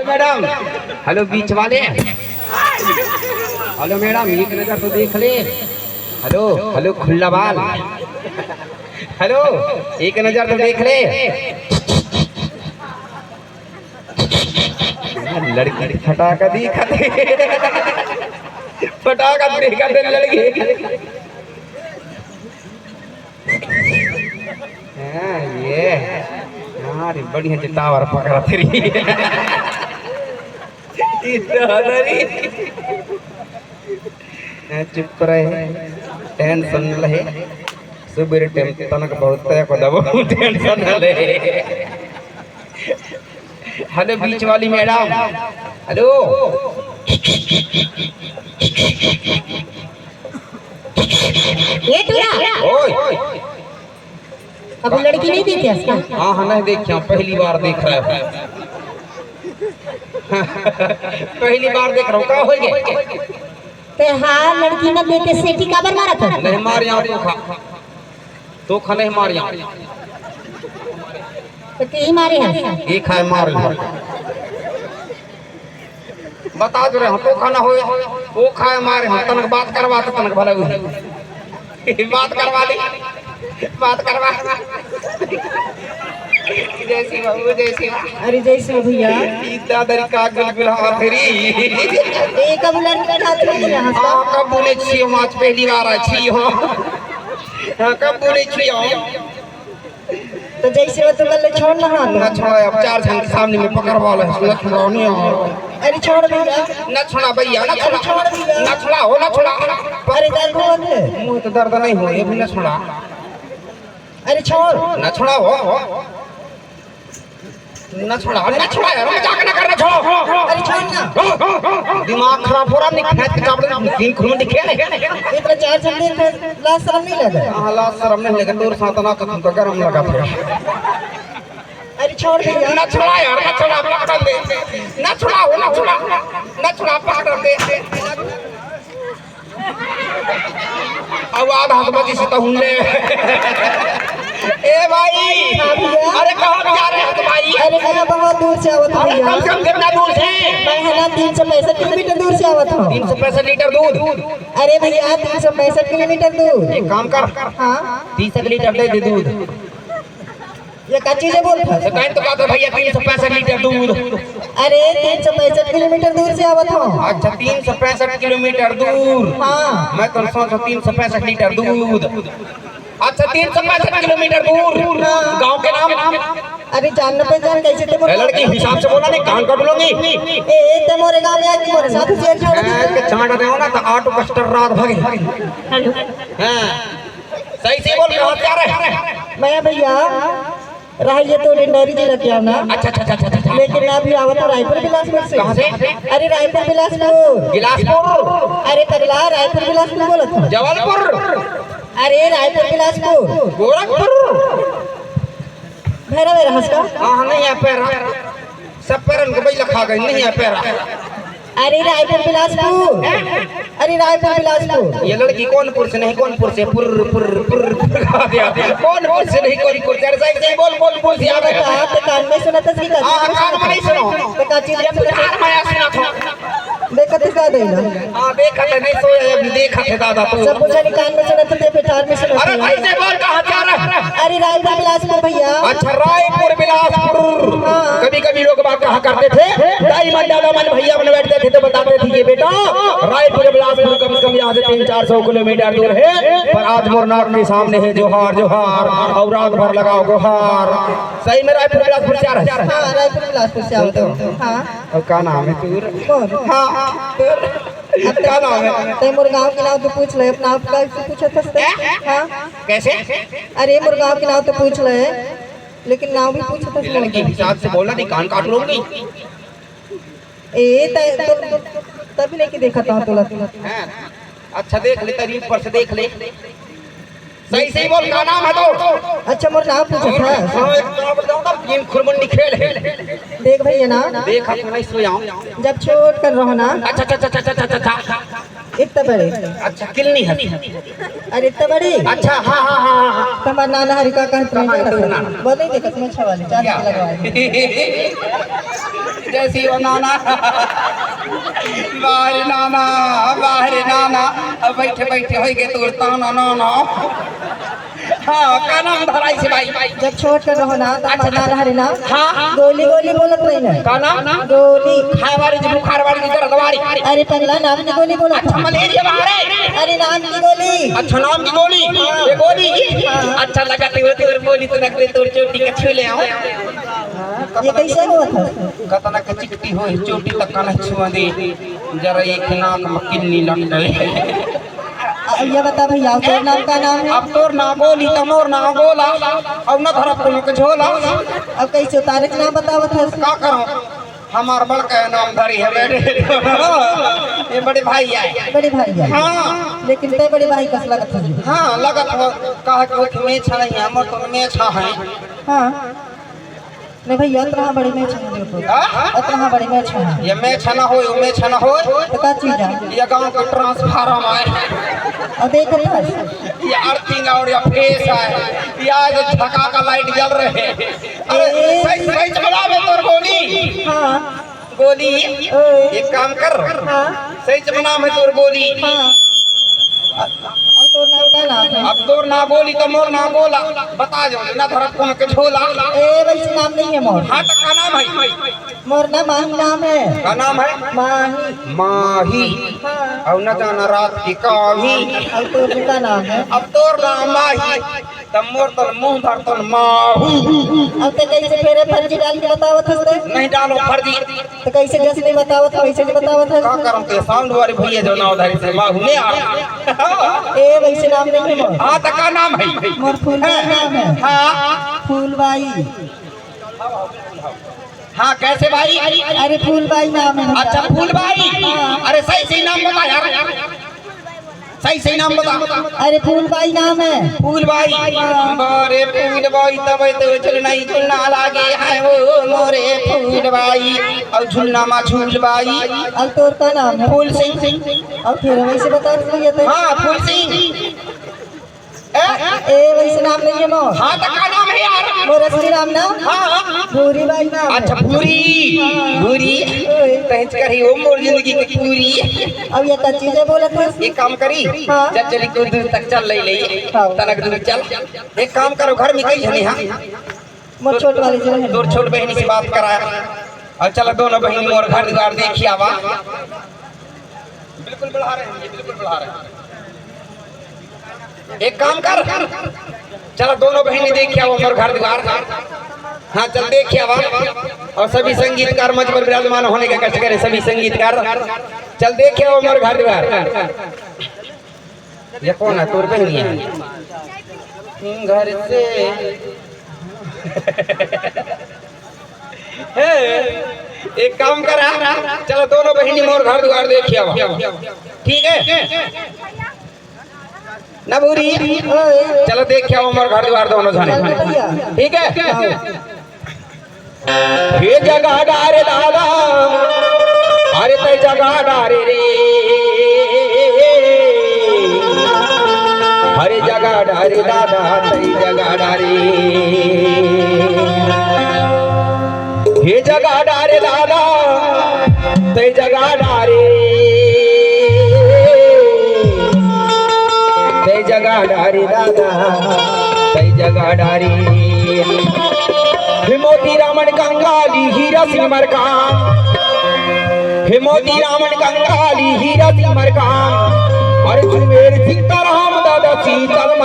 Madam. Hello बीच वाले। Hello madam, एक नजर तो देख ले। हेलो हेलो खुल्ला बाल। हेलो एक नजर तो देख ले। लड़की फटाका दिखा दे। फटाका देखा दे लड़की। ये यार बढ़िया टावर पकड़ा तेरी। चुप रहे, टेंशन न ले। सुबह टेंशन का बहुत को दबो, टेंशन न ले। हेलो बीच वाली मैडम। हेलो ये ओए अब लड़की नहीं देखी है क्या? हाँ हाँ नहीं देखी, पहली बार देख रहा है। पहली बार देख रहा हूँ। क्या हो गया? ते हाँ लड़की न देखे सेठी काबर मारा था? नहीं मार यहाँ तो खा नहीं मार यहाँ। तो कहीं मारे हैं? एक है मार बता दो रहे हम तो खाना हो वो खाए मारे हम तनक बात करवा तो तनक भले हुई बात करवा ली बात करवा। जैसी बाबू जैसी। अरे जैसे भैया दादरी का गुलगुल हवा तेरी। एक अब लड़का हाथ में रहा था। कब बोले छियो माच पहली बार अच्छी हो। कब बोले छियो तो जैसे वो तो गले छोड़ ना हाथ ना छोड़ा। अब 4 जन के सामने में पकड़वा ले ना छोड़ा नहीं। अरे छोड़ भैया ना छोड़ा भैया ना छोड़ा ना छोड़ा हो ना छोड़ा। अरे दर्द हो रहा है? मुंह तो दर्द नहीं हो ये भी ना छोड़ा। अरे छोड़ ना छोड़ा हो ना छोड़ा यार मजाक ना करना छोड़ो। अरे छोड़ ना। दिमाग खराब हो रहा है। खेत के चावल तीन खुल में दिखे इतना 4 दिन लाश शर्म नहीं लगा? हालात शर्म नहीं लगा। दूर सातना तो तुमको गरम लगा था। अरे छोड़ भैया ना छोड़ा यार ना छोड़ा पकड़ दे। ना छोड़ा हो ना छोड़ा पकड़ दे। अब आधा बजे से तो हुन्ने। ए भाई अरे कहाँ जा रहे हैं भाई? अरे मैं बहुत दूर से आवत हूँ भैया। कम से कम कितना दूर से? मैं है ना 365 किलोमीटर दूर से आवत हूँ। 365 लीटर दूध। अरे भैया 365 किलोमीटर दूर। एक काम कर हाँ 30 लीटर दे दे दूध। ये क्या चीज़ है बोल? तो कहीं तो कहते भैया 365 लीटर दूध। अरे 365 किलोमीटर दूर से आवत हूँ। अच्छा 365 किलोमीटर दूर। हाँ मैं तो सोचा 365 लीटर दूध। अच्छा 365 किलोमीटर दूर। गांव के नाम? अरे जान न पहचान कैसे थे? लड़की हिसाब से बोला नहीं कान काट लूंगी। ए ते मोरे गांव में आके मोरे साथ शेयर छोड़ दे। चाट दे ना तो ऑटो कस्टर रात भगे। हां सही से बोल कहां जा रहे? मैं भैया रहिए तो डेंडरी जिला के ना। अच्छा लेकिन अभी आवत हूँ रायपुर बिलासपुर से। कहां से? अरे रायपुर बिलासपुर। बिलासपुर? अरे पगला रायपुर बिलासपुर बोला था। जबलपुर? अरे रायपुर बिलासपुर। गोरखपुर? मेरा मेरा हंसका। हाँ नहीं है पैरा सब पैरन को भाई लखा गई नहीं है पैरा। अरे रायपुर बिलासपुर। अरे रायपुर बिलासपुर। ये लड़की कौनपुर से नहीं कौनपुर से पुर पुर पुर कहा दिया। कौनपुर से नहीं कौनपुर से सही बोल कौनपुर से आ रहा है। तो कान में सुना था सही का? हां कान में नहीं सुनो तो का चीज कान में सुना था। देखा तो का देना। हां देखा तो नहीं सोया अभी देखा थे दादा तो सब कुछ कान में सुना था पेटार में सुना। अरे भाई से बोल कहां जा रहा है? अरे रायपुर बिलासपुर भैया। अच्छा रायपुर बिलासपुर। कभी कभी लोग बात कहा करते थे दाई मन दादा मन भैया मन बैठते थे तो बताते थे ये बेटा रायपुर बिलासपुर कम से कम यहाँ से 300-400 किलोमीटर दूर है। पर आज मोरनाथ के सामने है जोहार जोहार और रात भर लगाओ गुहार। सही में रायपुर बिलासपुर से आ रहा है? हाँ रायपुर बिलासपुर से आवत हूँ। हाँ और क्या नाम है तू? कौन? हाँ क्या नाम है? ते मोर गांव के नाम तो पूछ ले अपना आप का पूछा था। हाँ कैसे? अरे मोर गांव के नाम तो पूछ ले लेकिन नाम भी पूछा था। लड़की हिसाब से बोला नहीं कान काट लूंगी। ए तभी लेके देखा था तोला। अच्छा देख ले तरीफ पर से देख ले। सही सही बोल क्या नाम है तो? अच्छा मोर नाम पूछा था। तीन खुरमुंडी खेल है। देख भैया ना देखा तो नहीं सोया हूं। जब छोट कर रहो ना। अच्छा इतना बड़े। अच्छा किलनी है। अरे इतना बड़ी। अच्छा हाँ तुम्हारा नाना हरिका कहते हैं बोले देखो तुम्हें अच्छा वाली 40 लगवा जैसी वो नाना बाहर नाना बाहर नाना अब बैठे बैठे हो गए तोर ताना नाना हाँ का नाम धराई से भाई जब छोट कर रहो ना तो मरना रहे ना हाँ गोली गोली बोलत रही ना का नाम गोली खाए वाली जो बुखार वाली की दर्द वाली अरे पगला नाम की गोली बोला अच्छा मलेरिया बाहर अरे नाम की गोली अच्छा नाम की गोली ये गोली अच्छा लगा तेरे गोली तो रख दे तोर चोटी का छू ले आओ ये कैसे हुआ था कतना के चिकटी हो चोटी तक का नहीं छुआ दे जरा एक नाक में किन्नी लग गई अब ये बता भैया तोर नाम का नाम है अब तोर ना बोली तमोर ना बोला अब ना धरा कोनो के झोला अब कैसे उतारे के नाम बतावत है का करो हमार बड़का नाम धरी है बेटे ये बड़े भाई है बड़े भाई है हाँ लेकिन ते बड़े भाई कस लगत है हाँ लगत हो कहा कि में छा नहीं हमर तो में छा है हाँ नहीं भैया इतना बड़ी मैच है इतना बड़ी मैच है ये में छना हो में छना हो तो क्या चीज है ये गांव का ट्रांसफार्मर है अब देख रहे हैं ये अर्थिंग और ये फेस है ये आज झका का लाइट जल रहे अरे सही सही चला में तोर गोली हाँ गोली एक काम कर हाँ सही चमना में तोर गोली अब तोर नाम का नाम है अब तोर ना गोली तो मोर ना गोला बता जो ना धरत कौन के झोला ए वैसे नाम नहीं है मोर हाँ तो का नाम है मोर ना माही नाम है का नाम है माही माही हाँ और न जाना रात की कावी अब तोर का नाम है अब तोर नाम माही तब मोर तो मुंह धर तो माहू अब तो कैसे फेरे फर्जी डाल के बतावत है नहीं डालो फर्जी तो कैसे जैसे नहीं बतावत है वैसे नहीं बतावत है का करम के साउंड वाले भैया जो नाव धरी से माहू ने आ ए वैसे नाम नहीं है मोर हाँ तो का नाम है मोर फूलबाई नाम है हाँ फूलबाई हाँ कैसे भाई अरे फूलबाई नाम है अच्छा फूलबाई अरे सही सही नाम बता यार सही सही नाम बता अरे फूलबाई नाम है फूलबाई मोरे फूलबाई तब तो झुलना झुलना लागे है वो मोरे फूलबाई और झुलना मा झूलबाई अब तोर का नाम है फूल सिंह अब फिर वैसे बता रही है हाँ फूल सिंह ए वैसे नाम नहीं है मोर हाँ तो का नाम है यार मोर असली नाम ना हाँ भूरी बाई नाम है। अच्छा पूरी पूरी तहज करी वो मोर जिंदगी की पूरी अब ये क्या चीजें बोलत है एक काम करी हाँ। जब चली कुछ दूर तक चल ले हाँ। तनक दूर चल एक काम करो घर में कई जने हाँ मोर छोट वाली जो है तोर छोट बहनी से बात कराया और चलो दोनों बहनी मोर घर द्वार देखी आवा बिल्कुल बढ़ा रहे हैं ये बिल्कुल बढ़ा रहे हैं एक काम कर चलो दोनों बहनी देखी आओ मोर घर द्वार हाँ चल देखिए आवा और सभी संगीतकार मंच पर विराजमान होने का कष्ट करें सभी संगीतकार चल देखिए आओ मोर घर द्वार ये कौन है तोर बहनी है घर से एक काम करा चलो दोनों बहनी मोर घर द्वार देखिए आवा ठीक है ना बुरी चलो देखिए आओ मोर घर द्वार दोनों जाने ठीक है ये जगह डारे दादा अरे ते जगह डारे रे हरे जगह डारे दादा ते जगह डारे ये जगह डारे दादा ते जगह डारे ते जगह डारे दादा ते जगह डारे मोती रामन कंगाली हीरा सिंह मरकाम हे मोती रामन कंगाली हीरा सिंह मरकाम अरे सुमेर सीता राम दादा सीता